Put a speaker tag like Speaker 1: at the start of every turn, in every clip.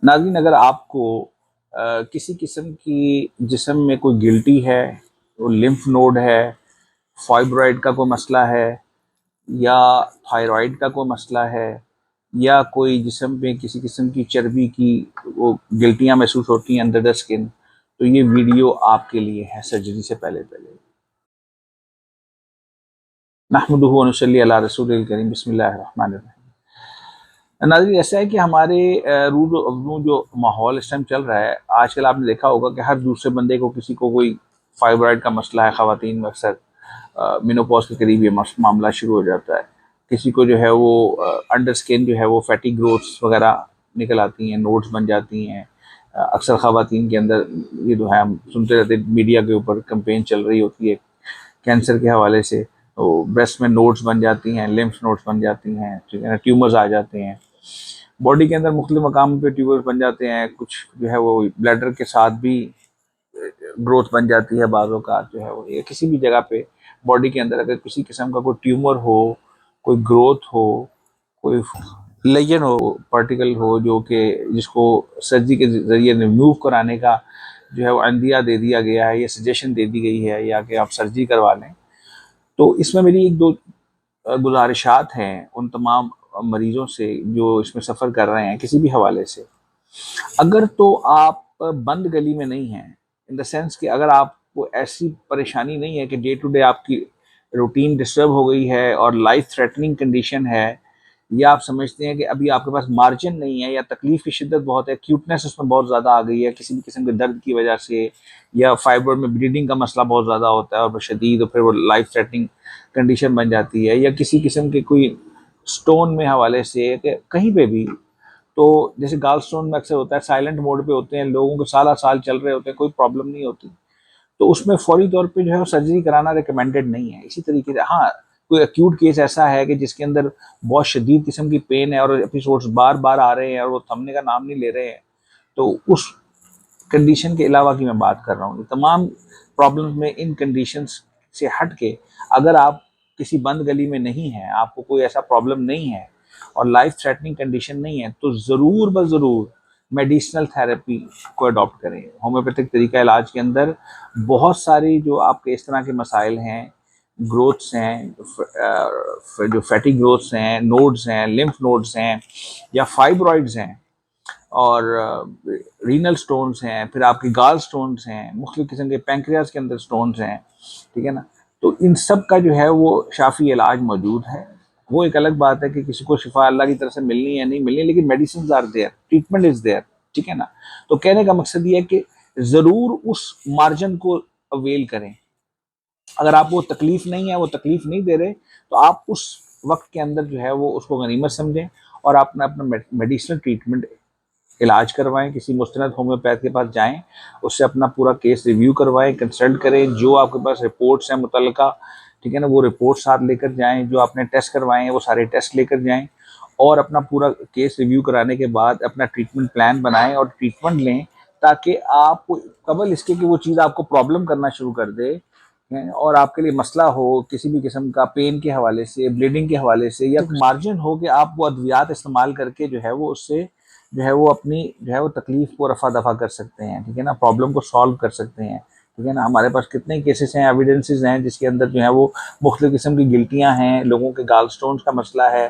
Speaker 1: नाज़रीन, अगर आपको किसी किस्म की जिस्म में कोई गिल्टी है, वो लिम्फ नोड है, फाइब्रॉइड का कोई मसला है या थायराइड का कोई मसला है या कोई जिस्म में किसी किस्म की चर्बी की वो गिल्टियाँ महसूस होती हैं अंडर द स्किन, तो ये वीडियो आपके लिए है सर्जरी से पहले पहले। नहमदुहु व नसल्ली अला रसूलिल करीम, बिस्मिल्लाहिर रहमानिर रहीम। नाज़रीन, ऐसा है कि हमारे रूज़ अव्वू जो माहौल इस टाइम चल रहा है, आजकल आपने देखा होगा कि हर दूसरे बंदे को किसी को कोई फाइब्रॉइड का मसला है। ख़वातीन में अक्सर मेनोपॉज़ के करीब ये मामला शुरू हो जाता है। किसी को जो है वो अंडर स्किन जो है वो फैटी ग्रोथ्स वगैरह निकल आती हैं, नोड्स बन जाती हैं। अक्सर ख़वातीन के अंदर ये जो है हम सुनते रहते मीडिया के ऊपर कैंपेन चल रही होती है कैंसर के हवाले से, तो ब्रेस्ट में नोड्स बन जाती हैं, लिम्फ नोड्स बन जाती हैं, ठीक है ना, ट्यूमर्स आ जाते हैं। बॉडी के अंदर मुख्तलिफ मकाम पे ट्यूबर्स बन जाते हैं। कुछ जो है वो ब्लैडर के साथ भी ग्रोथ बन जाती है। बाज़ों का जो है वो, या किसी भी जगह पे बॉडी के अंदर अगर किसी किस्म का कोई ट्यूमर हो, कोई ग्रोथ हो, कोई लेजन हो, पार्टिकल हो, जो कि जिसको सर्जरी के ज़रिए रिमूव कराने का जो है वो अंदिया दे दिया गया है या सजेशन दे दी गई है या कि आप सर्जरी करवा लें, तो इसमें मेरी एक दो गुजारिशात हैं उन तमाम मरीज़ों से जो इसमें सफ़र कर रहे हैं किसी भी हवाले से। अगर तो आप बंद गली में नहीं हैं, इन द सेंस कि अगर आपको ऐसी परेशानी नहीं है कि डे टू डे आपकी रूटीन डिस्टर्ब हो गई है और लाइफ थ्रेटनिंग कंडीशन है, या आप समझते हैं कि अभी आपके पास मार्जिन नहीं है या तकलीफ की शिद्दत बहुत है, क्यूटनेस उसमें बहुत ज़्यादा आ गई है किसी भी किस्म के दर्द की वजह से, या फाइबर में ब्लीडिंग का मसला बहुत ज़्यादा होता है और शदीद, और फिर वो लाइफ थ्रेटनिंग कंडीशन बन जाती है, या किसी किस्म के कोई स्टोन में हवाले से कि कहीं पे भी, तो जैसे गाल स्टोन में अक्सर होता है साइलेंट मोड पे होते हैं, लोगों के साल साल चल रहे होते हैं, कोई प्रॉब्लम नहीं होती, तो उसमें फौरी तौर पे जो है सर्जरी कराना रिकमेंडेड नहीं है। इसी तरीके से हाँ, कोई एक्यूट केस ऐसा है कि जिसके अंदर बहुत शदीद किस्म की पेन है और एपिसोड्स बार बार आ रहे हैं और वो थमने का नाम नहीं ले रहे हैं, तो उस कंडीशन के अलावा की मैं बात कर रहा हूँ। तमाम प्रॉब्लम्स में इन कंडीशंस से हट के अगर आप किसी बंद गली में नहीं हैं, आपको कोई ऐसा प्रॉब्लम नहीं है और लाइफ थ्रेटनिंग कंडीशन नहीं है, तो ज़रूर ब ज़रूर मेडिसिनल थेरेपी को अडॉप्ट करें। होम्योपैथिक तरीका इलाज के अंदर बहुत सारी जो आपके इस तरह के मसाइल हैं, ग्रोथ्स हैं, जो फैटी ग्रोथ्स हैं, नोड्स हैं, लिम्फ नोड्स हैं या फाइब्रॉइड्स हैं, और रीनल स्टोन्स हैं, फिर आपके गाल स्टोन्स हैं, मुख्तलिफ किस्म के पैंक्रियाज के अंदर स्टोन्स हैं, ठीक है ना, तो इन सब का जो है वो शाफी इलाज मौजूद है। वो एक अलग बात है कि किसी को शिफा अल्लाह की तरफ से मिलनी है नहीं मिलनी, लेकिन medicine are there, treatment is there, ठीक है ना। तो कहने का मकसद ये है कि ज़रूर उस मार्जिन को अवेल करें। अगर आपको तकलीफ नहीं है, वो तकलीफ नहीं दे रहे, तो आप उस वक्त के अंदर जो है वो उसको गनीमत समझें और अपना अपना मेडिसिनल ट्रीटमेंट इलाज करवाएं, किसी मुस्तनद होम्योपैथ के पास जाएं, उससे अपना पूरा केस रिव्यू करवाएं, कंसल्ट करें, जो आपके पास रिपोर्ट्स हैं मुतल्लिका, ठीक है ना, वो रिपोर्ट साथ लेकर जाएं, जो आपने टेस्ट करवाए हैं वो सारे टेस्ट लेकर जाएं और अपना पूरा केस रिव्यू कराने के बाद अपना ट्रीटमेंट प्लान बनाएं और ट्रीटमेंट लें, ताकि आप कबल इसके कि वो चीज़ आपको प्रॉब्लम करना शुरू कर दे और आपके लिए मसला हो किसी भी किस्म का, पेन के हवाले से, ब्लीडिंग के हवाले से, या मार्जिन हो कि आप वो अद्वियात इस्तेमाल करके जो है वो उससे जो है वो अपनी जो है वो तकलीफ को रफा दफा कर सकते हैं, ठीक है ना, प्रॉब्लम को सॉल्व कर सकते हैं, ठीक है ना। हमारे पास कितने केसेस हैं, एविडेंसेस हैं जिसके अंदर जो है वो मुख्तलिफ किस्म की गिल्टियाँ हैं, लोगों के गाल स्टोन्स का मसला है,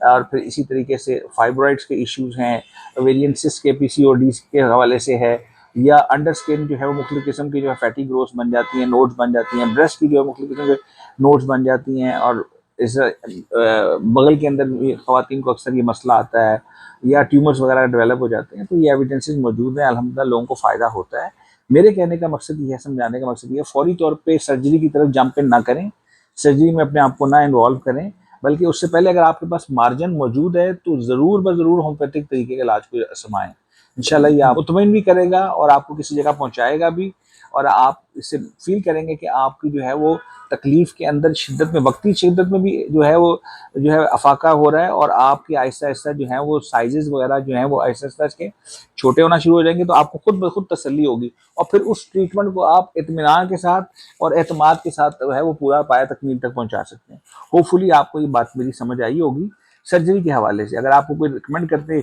Speaker 1: और फिर इसी तरीके से फाइब्रॉइड्स के इश्यूज़ हैं, ओवेरियन सिस्ट के PCOD के हवाले से है, या अंडर स्किन जो है वो मुख्तलिफ किस्म की जो है फैटी ग्रोथ बन जाती हैं, नोड्स बन जाती हैं, ब्रेस्ट की जो है मुख्तलिफ किस्म के नोड्स बन जाती हैं, और इस बगल के अंदर ख़वातीन को अक्सर ये मसला आता है, या ट्यूमर्स वगैरह डेवलप हो जाते हैं। तो ये एविडेंसेस मौजूद हैं, अल्हम्दुलिल्लाह लोगों को फ़ायदा होता है। मेरे कहने का मकसद ये है, समझाने का मकसद ये है, फ़ौरी तौर पे सर्जरी की तरफ जंप इन ना करें, सर्जरी में अपने आप को ना इन्वॉल्व करें, बल्कि उससे पहले अगर आपके पास मार्जिन मौजूद है तो ज़रूर ब ज़रूर होम्योपैथिक तरीके के इलाज को आजमाएं। इंशाल्लाह ये आप मुतमईन भी करेगा और आपको किसी जगह पहुंचाएगा भी, और आप इससे फील करेंगे कि आपकी जो है वो तकलीफ़ के अंदर शिद्दत में, वक्ती शिद्दत में भी जो है वो जो है अफाका हो रहा है, और आपकी आहिस्ता आहिस्ता जो है वो साइजेस वगैरह जो हैं वो आहिस्ता आहिस्ता इसके छोटे होना शुरू हो जाएंगे, तो आपको खुद ब खुद तसल्ली होगी और फिर उस ट्रीटमेंट को आप इत्मीनान के साथ और एतमाद के साथ जो है वो पूरा पाया तकमील तक पहुंचा सकते हैं। होपफुली आपको ये बात मेरी समझ आई होगी। सर्जरी के हवाले से अगर आपको कोई रिकमेंड करते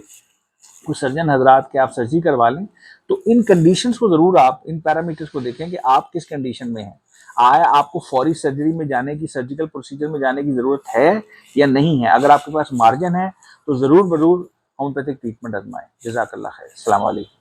Speaker 1: कुछ सर्जन हजरात के आप सर्जरी करवा लें, तो इन कंडीशंस को ज़रूर आप इन पैरामीटर्स को देखें कि आप किस कंडीशन में हैं। आया आपको फौरी सर्जरी में जाने की, सर्जिकल प्रोसीजर में जाने की ज़रूरत है या नहीं है। अगर आपके पास मार्जिन है तो ज़रूर ज़रूर होम्योपैथिक ट्रीटमेंट आजमाएं। जज़ाकल्लाह खैर। अस्सलाम वालेकुम।